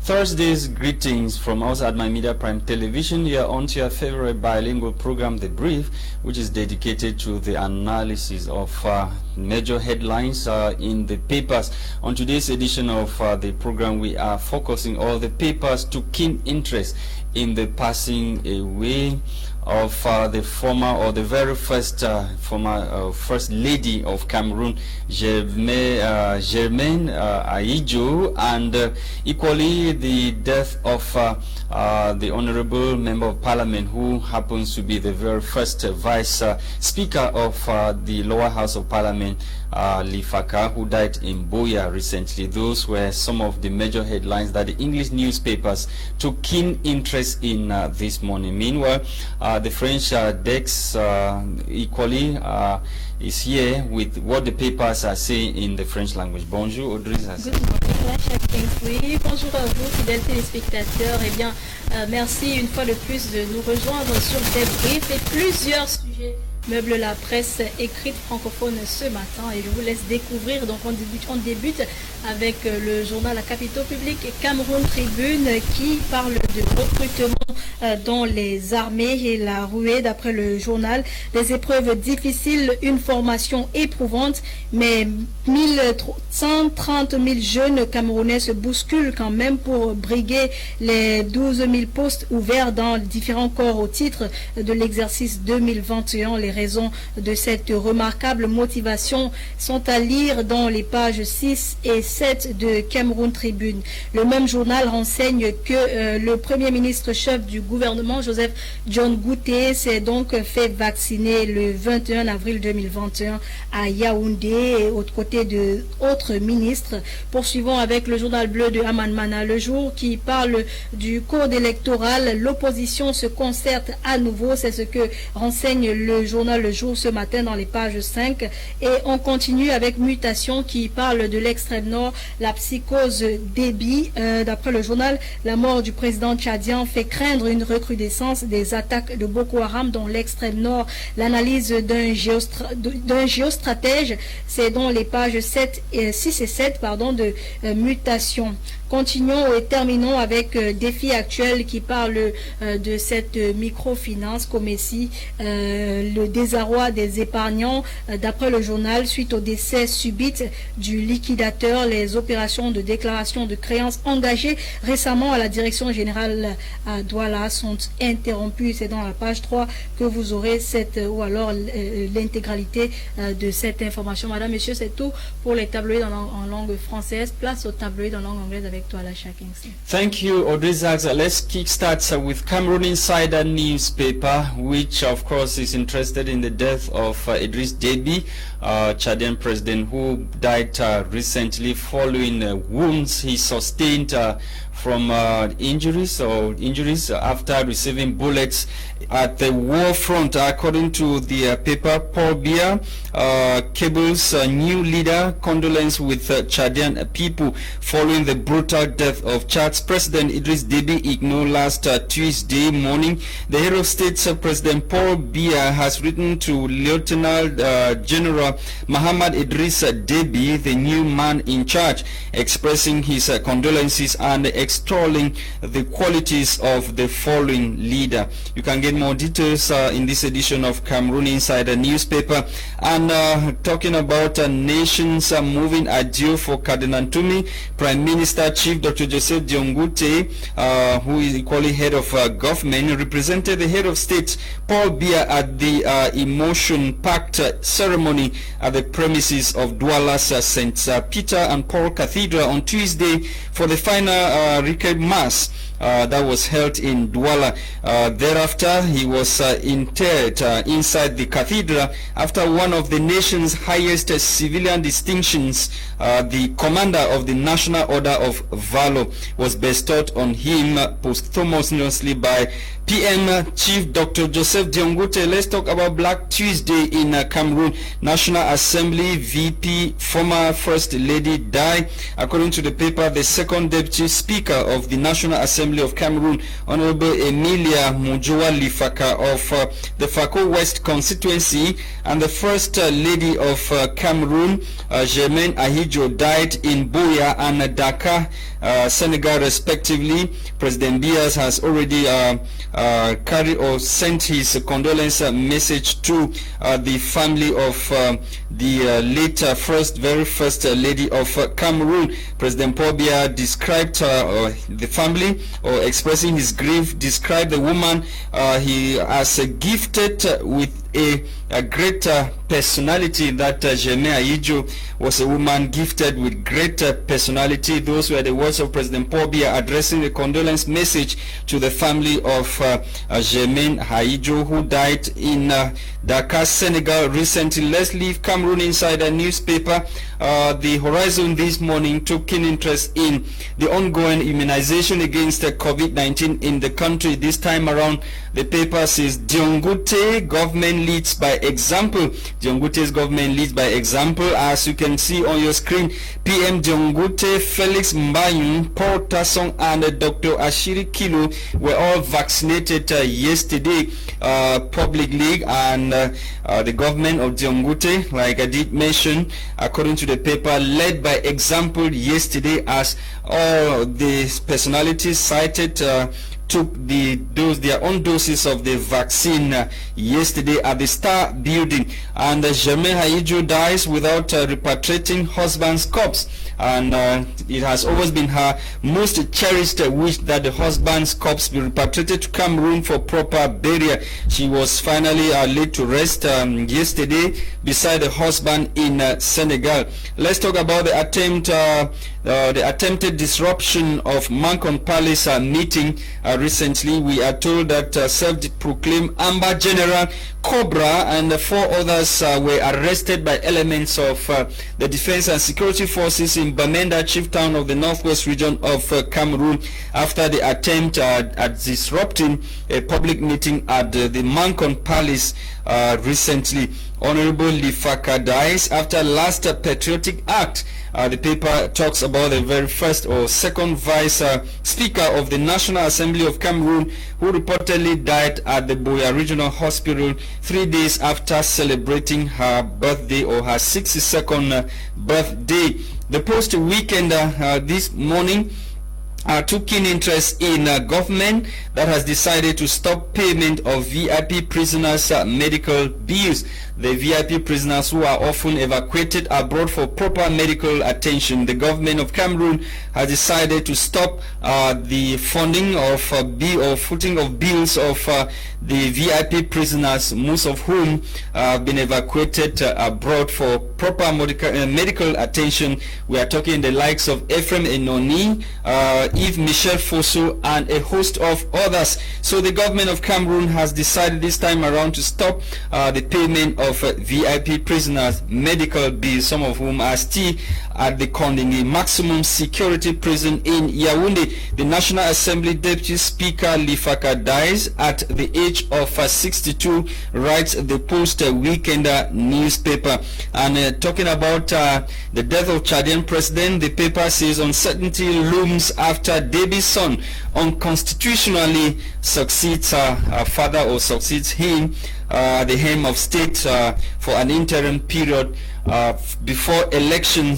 Thursday's greetings from us at My Media Prime Television. You are on to your favorite bilingual program, The Brief, which is dedicated to the analysis of major headlines in the papers. On today's edition of the program, we are focusing all the papers to keen interest in the passing away of the former or the very first former First Lady of Cameroon, Germaine Ahidjo, and equally the death of the Honorable Member of Parliament, who happens to be the very first Vice Speaker of the Lower House of Parliament, Lee Faka, who died in Buea recently. Those were some of the major headlines that the English newspapers took keen interest in this morning. Meanwhile, the French desk equally is here with what the papers are saying in the French language. Bonjour, Audrey. Good morning, Chaque Kingsley. Bonjour à vous, fidèles téléspectateurs. Eh bien, merci une fois de plus de nous rejoindre sur des briefs et plusieurs sujets meublent la presse écrite francophone ce matin et je vous laisse découvrir. Donc on débute avec le journal La Capitale Publique Cameroun Tribune qui parle de recrutement dans les armées et la ruée. D'après le journal, des épreuves difficiles, une formation éprouvante, mais 130 000 jeunes Camerounais se bousculent quand même pour briguer les 12 000 postes ouverts dans différents corps au titre de l'exercice 2021. Les raisons de cette remarquable motivation sont à lire dans les pages 6 et 7 de Cameroun Tribune. Le même journal renseigne que le premier ministre chef du gouvernement, Joseph John Gouté, s'est donc fait vacciner le 21 avril 2021 à Yaoundé et aux côtés de autres ministres. Poursuivons avec le journal bleu de Aman Mana Le Jour qui parle du code électoral. L'opposition se concerte à nouveau, c'est ce que renseigne le journal Le Jour ce matin dans les pages 5. Et on continue avec Mutation qui parle de l'extrême nord, la psychose Déby. D'après le journal, la mort du président tchadien fait craindre une recrudescence des attaques de Boko Haram dans l'extrême nord. L'analyse d'un géostratège, c'est dans les pages 6 et 7 de Mutation. Continuons et terminons avec Défi Actuel qui parle de cette microfinance comme ici, le désarroi des épargnants. D'après le journal, suite au décès subit du liquidateur, les opérations de déclaration de créances engagées récemment à la direction générale à Douala sont interrompues. C'est dans la page 3 que vous aurez l'intégralité de cette information. Madame, Monsieur, c'est tout pour les tabloïds en langue française. Place aux tabloïds en langue anglaise avec toi, Lasha Kingsley. Thank you, Audrey Zaxa. Let's kickstart with Cameroon Insider newspaper, which of course is interested in the death of Idriss Déby, Chadian president, who died recently following wounds he sustained from injuries after receiving bullets at the war front. According to the paper, Paul Biya cables new leader condolence with Chadian people following the brutal death of Chad's president Idriss Déby Itno last Tuesday morning. The head of state, President Paul Biya, has written to Lieutenant General Muhammad Idriss Déby, the new man in charge, expressing his condolences and extolling the qualities of the fallen leader. You can get more details in this edition of Cameroon Insider newspaper. And talking about nations moving adieu for Cardinal Toumi, Prime Minister Chief Dr. Joseph Diongute, who is equally head of government, represented the head of state Paul Biya at the emotion-packed ceremony at the premises of Douala's St. Peter and Paul Cathedral on Tuesday for the final Requiem Mass that was held in Douala. Thereafter, he was interred inside the cathedral after one of the nation's highest civilian distinctions, the Commander of the National Order of Valor, was bestowed on him posthumously by PM Chief Dr. Joseph Diongute. Let's talk about Black Tuesday in Cameroon. National Assembly VP, former First Lady, died. According to the paper, the second Deputy Speaker of the National Assembly, Assembly of Cameroon, Honorable Emilia Mujoa Lifaka of the Fako West constituency, and the First Lady of Cameroon, Germaine Ahidjo, died in Buea and Dakar, Senegal, respectively. President Biya has already carried or sent his condolence message to the family of the late very first lady of Cameroon. President Paul Biya described the family, or expressing his grief, described the woman he as gifted with a great personality. That Germaine Ahidjo was a woman gifted with great personality. Those were the words of President Paul Biya addressing the condolence message to the family of Germaine Ahidjo, who died in Dakar, Senegal recently. Let's leave Cameroon Insider newspaper. The Horizon this morning took keen interest in the ongoing immunization against COVID-19 in the country. This time around, the paper says Dion Ngute government leads by example. Dion Ngute's government leads by example. As you can see on your screen, PM Dion Ngute, Felix Mbayun, Paul Tasson, and Dr. Ashiri Kilo were all vaccinated yesterday publicly, and the government of Dion Ngute, like I did mention, according to the paper, led by example yesterday, as all the personalities cited took their own doses of the vaccine yesterday at the Star Building. And Germaine Ahidjo dies without repatriating husband's corpse, and it has always been her most cherished wish that the husband's corpse be repatriated to Cameroon for proper burial. She was finally laid to rest yesterday beside the husband in Senegal. Let's talk about the attempted disruption of Mancon Palace meeting recently. We are told that self-proclaimed Amber General Cobra and 4 others were arrested by elements of the Defense and Security Forces in Bamenda, chief town of the northwest region of Cameroon, after the attempt at disrupting a public meeting at the Mancon Palace recently. Honorable Lifaka dies after last patriotic act. The paper talks about the very first or second vice speaker of the National Assembly of Cameroon, who reportedly died at the Buea Regional Hospital 3 days after celebrating her birthday, or her 62nd birthday. The Post Weekend this morning took keen interest in government that has decided to stop payment of VIP prisoners' medical bills. The VIP prisoners who are often evacuated abroad for proper medical attention. The government of Cameroon has decided to stop the funding of footing of bills of the VIP prisoners, most of whom have been evacuated abroad for proper medical attention. We are talking the likes of Ephraim Enoni, Yves Michel Fosso, and a host of others. So the government of Cameroon has decided this time around to stop the payment of VIP prisoners' medical bills, some of whom are still at the Kondini maximum security prison in Yaoundé. The National Assembly Deputy Speaker Lifaka dies at the age of 62, writes the Post Weekend newspaper. And talking about the death of Chadian president, the paper says uncertainty looms after Déby's son unconstitutionally succeeds her father, or succeeds him, the helm of state for an interim period before election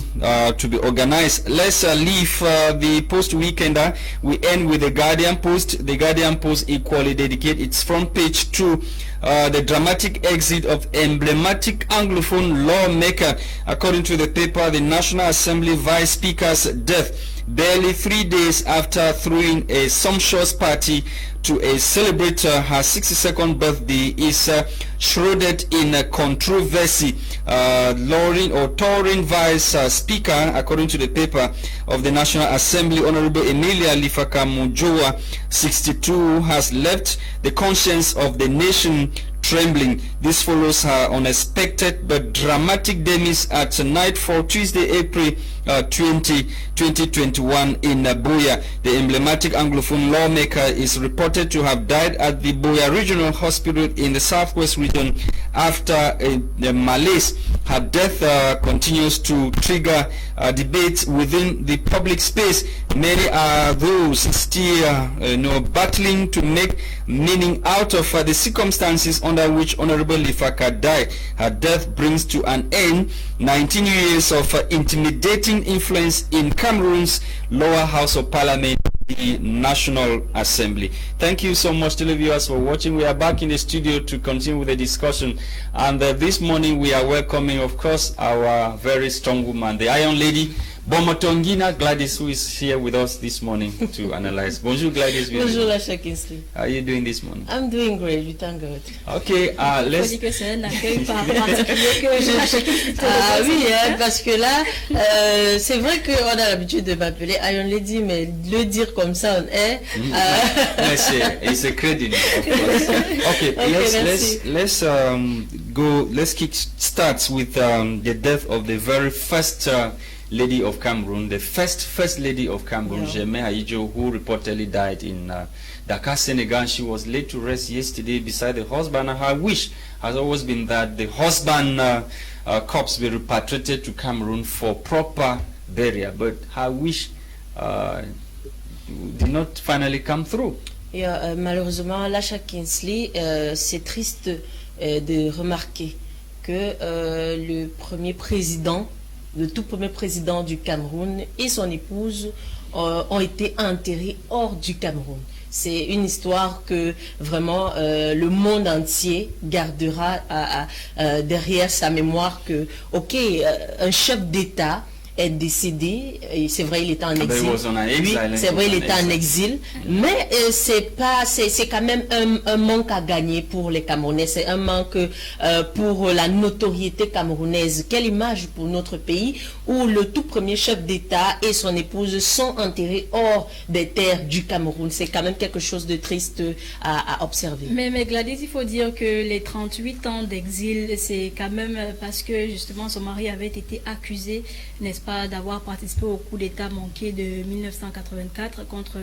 to be organized. Let's leave the Post Weekender. We end with the Guardian Post. The Guardian Post equally dedicate its front page to the dramatic exit of emblematic Anglophone lawmaker. According to the paper, the National Assembly Vice Speaker's death barely 3 days after throwing a sumptuous party to celebrate her 62nd birthday is shrouded in controversy. Touring Vice Speaker, according to the paper of the National Assembly, Honorable Emilia Lifaka Mujoa, 62, has left the conscience of the nation trembling. This follows her unexpected but dramatic demise at nightfall Tuesday, April 2021 in Buea. The emblematic Anglophone lawmaker is reported to have died at the Buea Regional Hospital in the southwest region after the malaise. Her death continues to trigger debate within the public space. Many are those still battling to make meaning out of the circumstances under which Honorable Lifaka died. Her death brings to an end 19 years of intimidating influence in Cameroon's lower house of parliament, the National Assembly. Thank you so much to the viewers for watching. We are back in the studio to continue with the discussion, and this morning we are welcoming, of course, our very strong woman, the Iron Lady, Bomotongina Gladys, who is here with us this morning to analyze. Bonjour Gladys. Bonjour Lasha Kingsley. How are you doing this morning? I'm doing great, we thank God. Okay, let's... que c'est un accueil par particulier que oui, hein, parce que là, c'est vrai qu'on a l'habitude de m'appeler Iron Lady, mais le dire comme ça, on est... It's a credit, of course. Okay, let's kick starts with the death of the very first lady of Cameroon, the first lady of Cameroon, Jemé Haijo, who reportedly died in Dakar, Senegal. She was laid to rest yesterday beside the husband, and her wish has always been that the husband corpse be repatriated to Cameroon for proper burial, but her wish did not finally come through. Malheureusement, Lasha Kingsley, c'est triste de remarquer que le tout premier président du Cameroun et son épouse ont été enterrés hors du Cameroun. C'est une histoire que vraiment le monde entier gardera derrière sa mémoire que, ok, un chef d'État est décédé, et c'est vrai il était en exil, oui, c'est vrai il était en exil, mais c'est quand même un manque à gagner pour les Camerounais, c'est un manque pour la notoriété camerounaise. Quelle image pour notre pays où le tout premier chef d'État et son épouse sont enterrés hors des terres du Cameroun. C'est quand même quelque chose de triste à observer. Mais Gladys, il faut dire que les 38 ans d'exil, c'est quand même parce que justement son mari avait été accusé, n'est-ce pas, d'avoir participé au coup d'État manqué de 1984 contre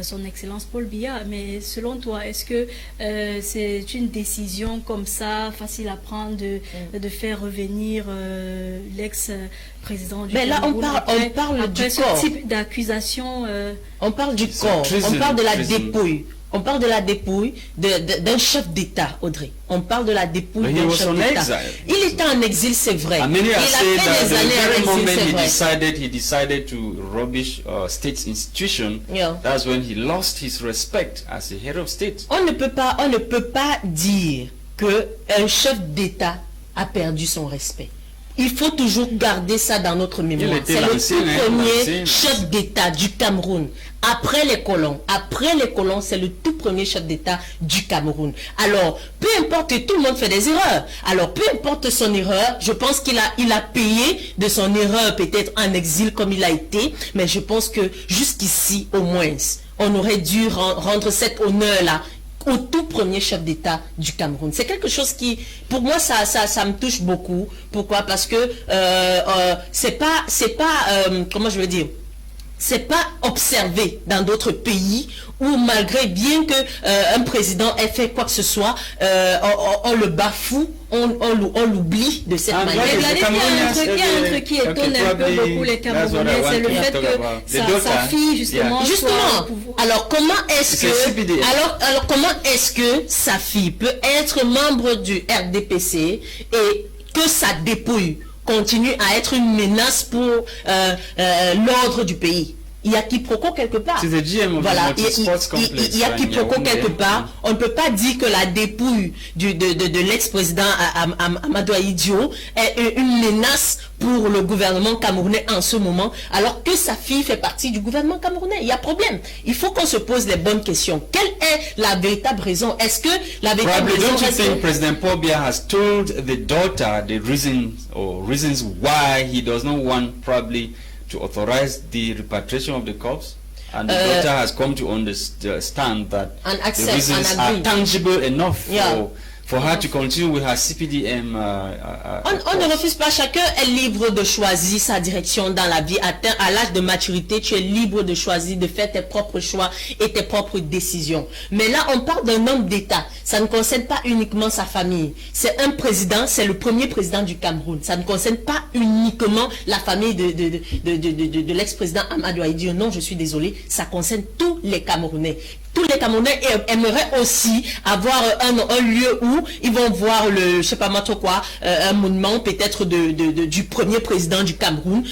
son Excellence Paul Biya. Mais selon toi, est-ce que c'est une décision comme ça, facile à prendre, de faire revenir l'ex-président du Cameroun? Mais là, on parle du corps. Ce type d'accusation. On parle du corps, on parle de la dépouille. On parle de la dépouille d'un chef d'État, Audrey. On parle de la dépouille d'un chef d'État. Il était en exil, c'est vrai. Il a fait des années en exil, c'est vrai. He decided to rubbish state institution. That's when he lost his respect as a head of state. On ne peut pas dire que un chef d'État a perdu son respect. Il faut toujours garder ça dans notre mémoire. C'est le tout premier chef d'État du Cameroun. Après les colons, c'est le tout premier chef d'État du Cameroun. Alors, peu importe, tout le monde fait des erreurs. Alors, peu importe son erreur, je pense qu'il a payé de son erreur, peut-être en exil comme il a été, mais je pense que jusqu'ici, au moins, on aurait dû rendre cet honneur-là au tout premier chef d'État du Cameroun. C'est quelque chose qui, pour moi, ça me touche beaucoup. Pourquoi? Parce que c'est pas comment je veux dire, c'est pas observé dans d'autres pays où malgré bien que un président ait fait quoi que ce soit, on le bafoue, on l'oublie de cette manière. Il y a un truc qui étonne un peu beaucoup les Camerounais, c'est le fait que sa fille justement. Alors comment est-ce que sa fille peut être membre du RDPC et que sa dépouille continue à être une menace pour l'ordre du pays? Il y a quiproquo quelque part. Voilà, il y a quiproquo quelque part. On ne peut pas dire que la dépouille de l'ex-président Amadou Ahidjo est une menace pour le gouvernement camerounais en ce moment, alors que sa fille fait partie du gouvernement camerounais. Il y a problème. Il faut qu'on se pose les bonnes questions. Quelle est la véritable raison? Est-ce que la véritable raison... Don't you think President Paul Biya has told the daughter the reasons why he does not want probably to authorize the repatriation of the corpse, and the daughter has come to understand that the reasons are tangible enough for her to continue with her CPDM. On ne refuse pas, chacun est libre de choisir sa direction dans la vie. Atteint à l'âge de maturité, tu es libre de choisir, de faire tes propres choix et tes propres décisions. Mais là, on parle d'un homme d'État. Ça ne concerne pas uniquement sa famille. C'est un président, c'est le premier président du Cameroun. Ça ne concerne pas uniquement la famille de l'ex-président Amadou Ahidjo. Non, je suis désolé, ça concerne tous les Camerounais. Tous les Camerounais aimeraient aussi avoir un lieu où ils vont voir je sais pas moi trop quoi, un monument peut-être du premier président du Cameroun.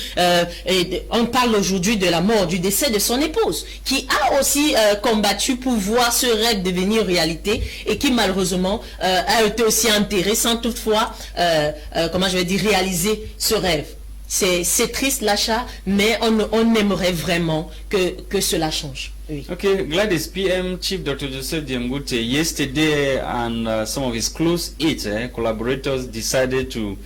Et on parle aujourd'hui de la mort, du décès de son épouse, qui a aussi combattu pour voir ce rêve devenir réalité et qui malheureusement a été aussi enterré sans toutefois, comment je vais dire, réaliser ce rêve. C'est triste l'achat, mais on aimerait vraiment que cela change. Oui. Okay, Gladys, PM Chief Dr. Joseph Diengute, yesterday and some of his close aides, collaborators decided to,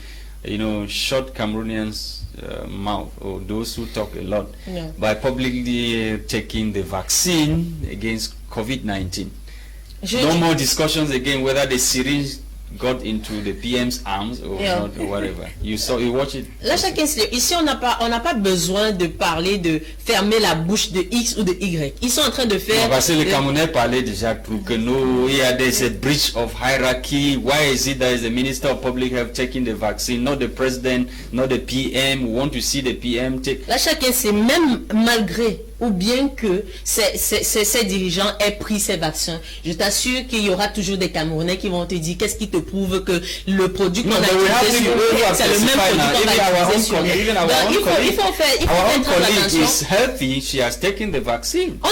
shut Cameroonians' mouth, or those who talk a lot, by publicly taking the vaccine against COVID-19. No more discussions again whether the syringe got into the PM's arms or not, or whatever. You watch it. Là, chacun, ici, on n'a pas besoin de parler de fermer la bouche de X ou de Y. Ils sont en train de faire. Non, parce que les Camerounais parlaient déjà pour que nous, il y a des breach of hierarchy. Why is it that the Minister of Public Health taking the vaccine, not the President, not the PM? We want to see the PM take. Là, chacun, c'est même malgré ou bien que ces dirigeants aient pris ces vaccins. Je t'assure qu'il y aura toujours des Camerounais qui vont te dire qu'est-ce qui te prouve que le produit qu'on a utilisé sur eux, c'est le même produit qu'on va utiliser sur eux. Il faut faire attention. Healthy, she has taken the vaccine. On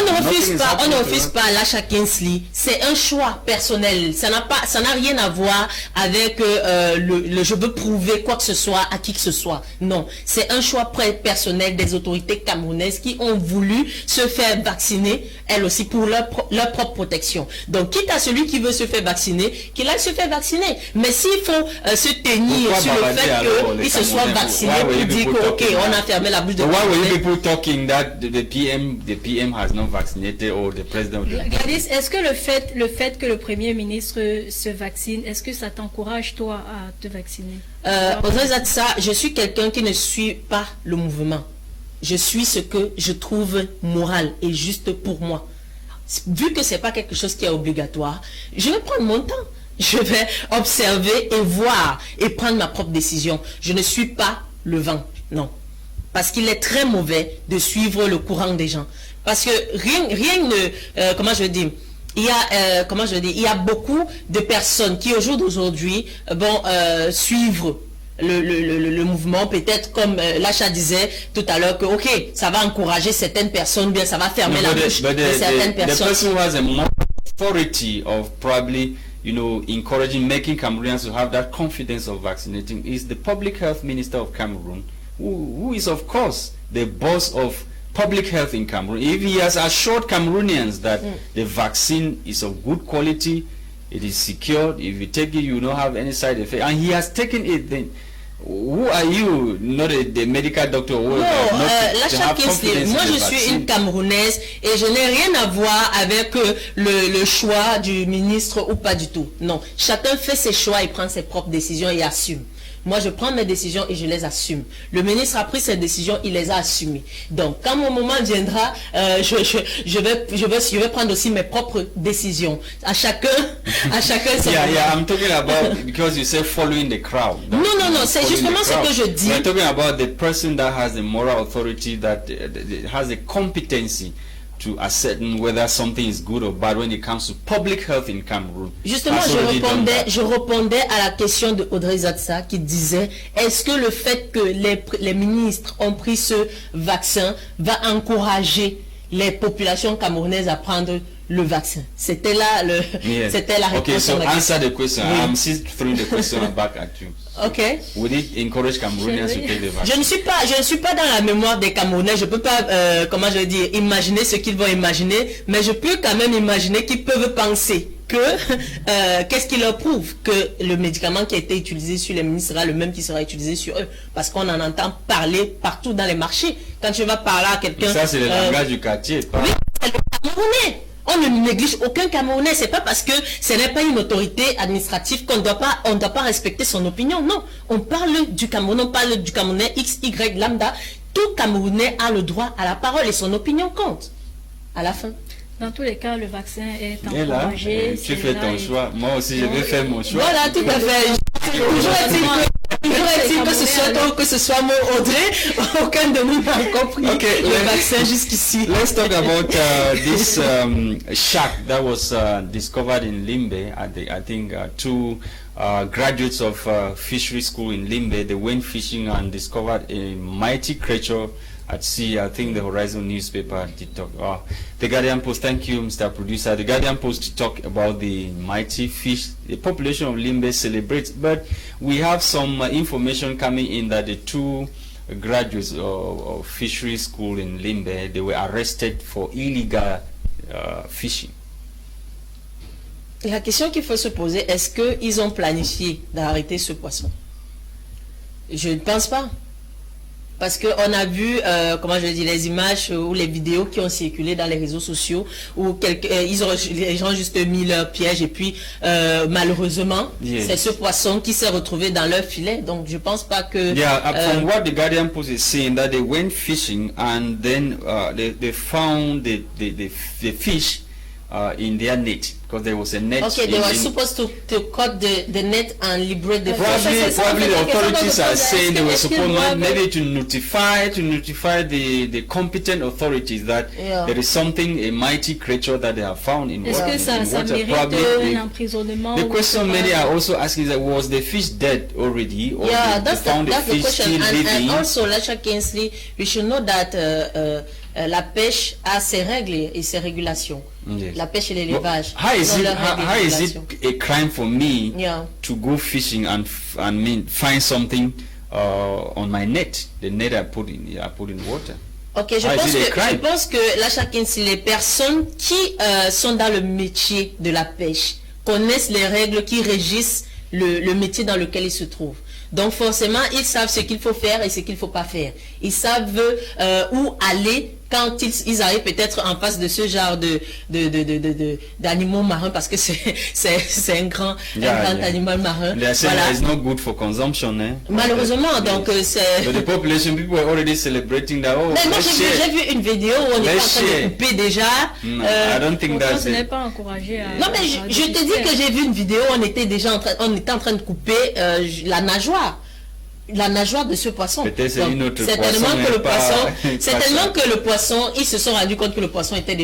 ne refuse pas l'achat Kinsley. C'est un choix personnel. Ça n'a rien à voir avec je veux prouver quoi que ce soit à qui que ce soit. Non, c'est un choix personnel des autorités camerounaises qui ont voulu se faire vacciner, elles aussi, pour leur propre protection. Donc, quitte à celui qui veut se faire vacciner, qu'il aille se faire vacciner. Mais s'il faut se tenir sur le fait qu'il se soit vacciné pour dire que, ok, on a fermé la bouche de Why were you people talking that the PM has not vaccinated or the president? Gladys, est-ce que le fait que le Premier ministre se vaccine, est-ce que ça t'encourage, toi, à te vacciner? Au-delà de ça, je suis quelqu'un qui ne suit pas le mouvement. Je suis ce que je trouve moral et juste pour moi. Vu que c'est pas quelque chose qui est obligatoire, je vais prendre mon temps. Je vais observer et voir et prendre ma propre décision. Je ne suis pas le vent, non. Parce qu'il est très mauvais de suivre le courant des gens. Parce que rien ne... comment je veux dire, il y a beaucoup de personnes qui au jour d'aujourd'hui vont suivre le mouvement, peut-être comme Lacha disait tout à l'heure que ok, ça va encourager certaines personnes, bien ça va fermer la bouche de certaines personnes. The person who has a more authority of probably encouraging, making Cameroonians to have that confidence of vaccinating is the Public Health Minister of Cameroon, who is of course the boss of public health in Cameroon. If he has assured Cameroonians that the vaccine is of good quality, it is secured, if you take it you will not have any side effect, and he has taken it, then who are you, not the medical doctor? Non, Lacha Kinsley, moi je suis une Camerounaise et je n'ai rien à voir avec le choix du ministre ou pas du tout. Non, chacun fait ses choix et prend ses propres décisions et assume. Moi, je prends mes décisions et je les assume. Le ministre a pris ses décisions, il les a assumées. Donc, quand mon moment viendra, je vais prendre aussi mes propres décisions. À chacun c'est yeah, I'm talking about, because you say following the crowd. Non, c'est justement ce que je dis. We're talking about the person that has the moral authority, that has the competency to ascertain whether something is good or bad when it comes to public health in Cameroon. Justement, je répondais à la question de Audrey Zatsa qui disait, est-ce que le fait que les ministres ont pris ce vaccin va encourager les populations camerounaises à prendre le vaccin? C'était là c'était la réponse. Okay, so answer the question. Oui. I'm still throwing the question back at you. Okay. Would it encourage Cameroonians to take the vaccine? Je ne suis pas dans la mémoire des Camerounais. Je peux pas, comment je veux dire, imaginer ce qu'ils vont imaginer, mais je peux quand même imaginer qu'ils peuvent penser que qu'est-ce qui leur prouve que le médicament qui a été utilisé sur les ministres sera le même qui sera utilisé sur eux, parce qu'on en entend parler partout dans les marchés. Quand tu vas parler à quelqu'un, ça c'est le langage du quartier. Oui, c'est le Camerounais. On ne néglige aucun Camerounais. C'est pas parce que ce n'est pas une autorité administrative qu'on ne doit pas respecter son opinion. Non, on parle du Cameroun, on parle du Camerounais X, Y, lambda. Tout Camerounais a le droit à la parole et son opinion compte. À la fin. Dans tous les cas, le vaccin est encouragé. Tu fais ton choix. Moi aussi, je vais faire mon choix. Voilà, tout à fait. Toujours est-il que ce soit toi ou que ce soit moi, Audrey, aucun de nous n'a compris le vaccin jusqu'ici. Let's talk about this shark that was discovered in Limbe. I think two graduates of fishery school in Limbe, they went fishing and discovered a mighty creature at sea. I think the Horizon newspaper did talk. The Guardian Post, thank you, Mr. Producer. The Guardian Post talk about the mighty fish. The population of Limbe celebrates, but we have some information coming in that the two graduates of fishery school in Limbe, they were arrested for illegal fishing. La question qu'il faut se poser, est-ce qu'ils ont planifié d'arrêter ce poisson? Je ne pense pas. Parce qu'on a vu, comment je dis, les images ou les vidéos qui ont circulé dans les réseaux sociaux où les gens ont juste mis leur piège et puis malheureusement, c'est ce poisson qui s'est retrouvé dans leur filet. Donc je pense pas que... from what the Guardian Post is saying, that they went fishing and then they found the fish in their net. Because there was a net. Okay, they were supposed to cut the net and liberate the fish. Probably the authorities are saying they were supposed maybe to notify the competent authorities that there is something, a mighty creature that they have found in water. Est-ce que ça mérite un emprisonnement? The question many are also asking is that, was the fish dead already, or they found the fish still living? And also, Lasha Kinsley, we should know that la pêche a ses règles et ses régulations. Yes. La pêche et l'élevage. How is it a crime for me to go fishing and find something on my net, the net I put in water? Ok, je pense que là, chacun, si les personnes qui sont dans le métier de la pêche connaissent les règles qui régissent le métier dans lequel ils se trouvent. Donc forcément, ils savent ce qu'il faut faire et ce qu'il ne faut pas faire. Ils savent où aller quand ils arrivent peut-être en face de ce genre d'animaux marins, parce que c'est un grand animal marin. Voilà. It's not good for consumption, eh? Malheureusement, donc c'est... But the population, people were already celebrating that. Oh, mais moi j'ai vu une vidéo où on est en train de couper déjà. I don't think that's it. Ce n'est pas encouragé à... Non mais je te dis que j'ai vu une vidéo où on était déjà en train de couper la nageoire. La nageoire de ce poisson. Certainement que le poisson, ils se sont rendus compte que le poisson était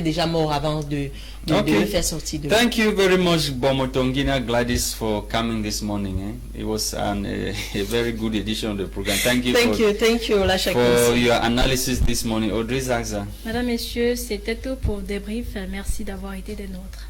déjà mort avant de le faire sortir de l'eau. Thank you very much, Bomotongina Gladys, for coming this morning. It was a very good edition of the program. Thank you for your analysis this morning. Audrey Zagza. Madame, Messieurs, c'était tout pour débrief. Merci d'avoir été des nôtres.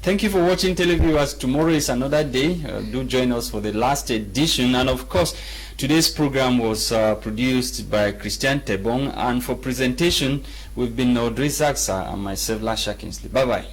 Thank you for watching Televiewers. Tomorrow is another day. Do join us for the last edition. And of course, today's program was produced by Christian Tebong. And for presentation, we've been Audrey Zaksa and myself, Lasha Kinsley. Bye-bye.